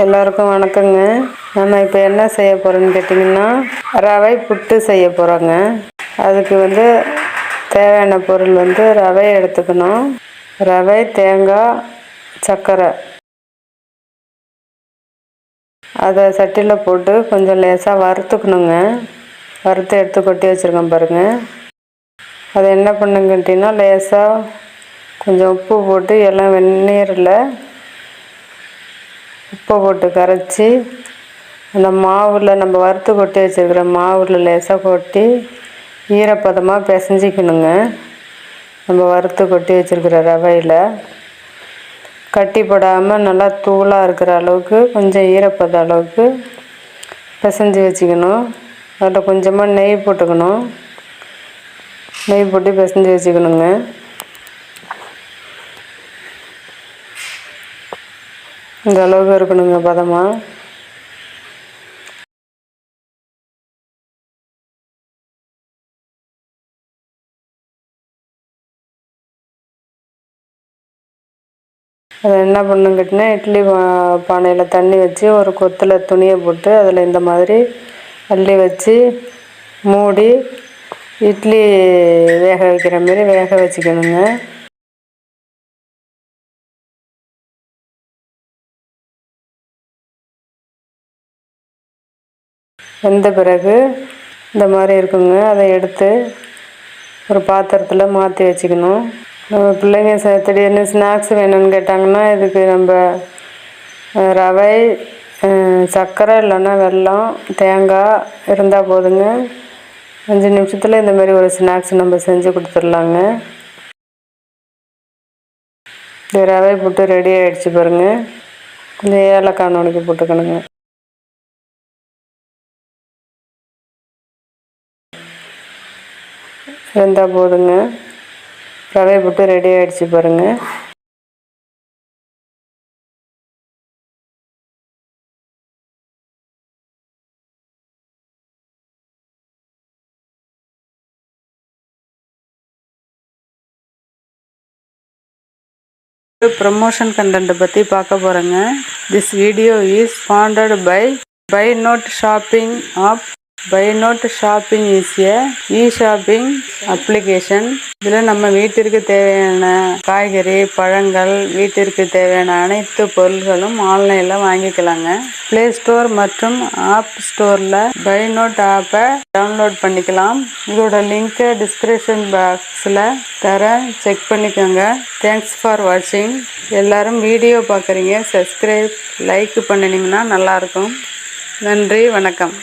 எல்லாருக்கும் வணக்கங்க. நம்ம இப்போ என்ன செய்ய போகிறோன்னு கேட்டிங்கன்னா, ரவை புட்டு செய்ய போகிறோங்க. அதுக்கு தேவையான பொருள் ரவை எடுத்துக்கணும். ரவை, தேங்காய், சர்க்கரை. அதை சட்டியில் போட்டு கொஞ்சம் லேசாக வறுத்துக்கணுங்க. வறுத்து எடுத்து கொட்டி வச்சுருக்கேன் பாருங்கள். அதை என்ன பண்ணுங்க கேட்டிங்கன்னா, லேசாக கொஞ்சம் உப்பு போட்டு எல்லாம் வெந்நீரில் உப்பை போட்டு கரைச்சி அந்த மாவில் நம்ம வறுத்து கொட்டி வச்சுருக்கிற மாவில் லேசாக கொட்டி ஈரப்பதமாக பிசைஞ்சிக்கணுங்க. நம்ம வறுத்து கொட்டி வச்சுருக்கிற ரவையில் கட்டி போடாமல் நல்லா தூளாக இருக்கிற அளவுக்கு கொஞ்சம் ஈரப்பத அளவுக்கு பிசைஞ்சி வச்சுக்கணும். அதில் கொஞ்சமாக நெய் போட்டுக்கணும். நெய் போட்டு பிசைஞ்சி வச்சுக்கணுங்க. இந்த அளவுக்கு இருக்கணுங்க பதமாக. அதை என்ன பண்ணுங்கிட்டினா, இட்லி பானையில் தண்ணி வச்சு ஒரு கொத்தில் துணியை போட்டு அதில் இந்த மாதிரி அள்ளி வச்சு மூடி இட்லி வேக வைக்கிற மாரி வேக வச்சுக்கணுங்க. வெந்த பிறகு இந்த மாதிரி இருக்குங்க. அதை எடுத்து ஒரு பாத்திரத்தில் மாற்றி வச்சுக்கணும். நம்ம பிள்ளைங்க திடீர்னு ஸ்நாக்ஸ் வேணும்னு கேட்டாங்கன்னா, இதுக்கு நம்ம ரவை, சர்க்கரை இல்லைன்னா வெல்லம், தேங்காய் இருந்தால் போதுங்க. 5 நிமிஷத்தில் இந்த மாதிரி ஒரு ஸ்நாக்ஸ் நம்ம செஞ்சு கொடுத்துடலாங்க. இந்த ரவை போட்டு ரெடி ஆகிடுச்சு பாருங்கள். கொஞ்சம் ஏலக்காய் நுணுக்கி போட்டுக்கணுங்க. இருந்தால் போதுங்க. ரவை போட்டு ரெடி ஆகிடுச்சு பாருங்கள். ப்ரமோஷன் கண்டென்ட் பற்றி பார்க்க போகிறேங்க. This video is sponsored by Bynote shopping app. Bynote shopping is e-shopping application. இதில் நம்ம வீட்டிற்கு தேவையான காய்கறி, பழங்கள், வீட்டிற்கு தேவையான அனைத்து பொருள்களும் ஆன்லைனில் வாங்கிக்கலாங்க. ப்ளே ஸ்டோர் மற்றும் ஆப் ஸ்டோரில் பைநோட் ஆப்பை டவுன்லோட் பண்ணிக்கலாம். இதோட லிங்க்கை டிஸ்கிரிப்ஷன் பாக்ஸில் தரேன், செக் பண்ணிக்கோங்க. தேங்க்ஸ் ஃபார் வாட்சிங். எல்லோரும் வீடியோ பார்க்குறீங்க, சப்ஸ்கிரைப், லைக் பண்ணினீங்கன்னா நல்லாயிருக்கும். நன்றி, வணக்கம்.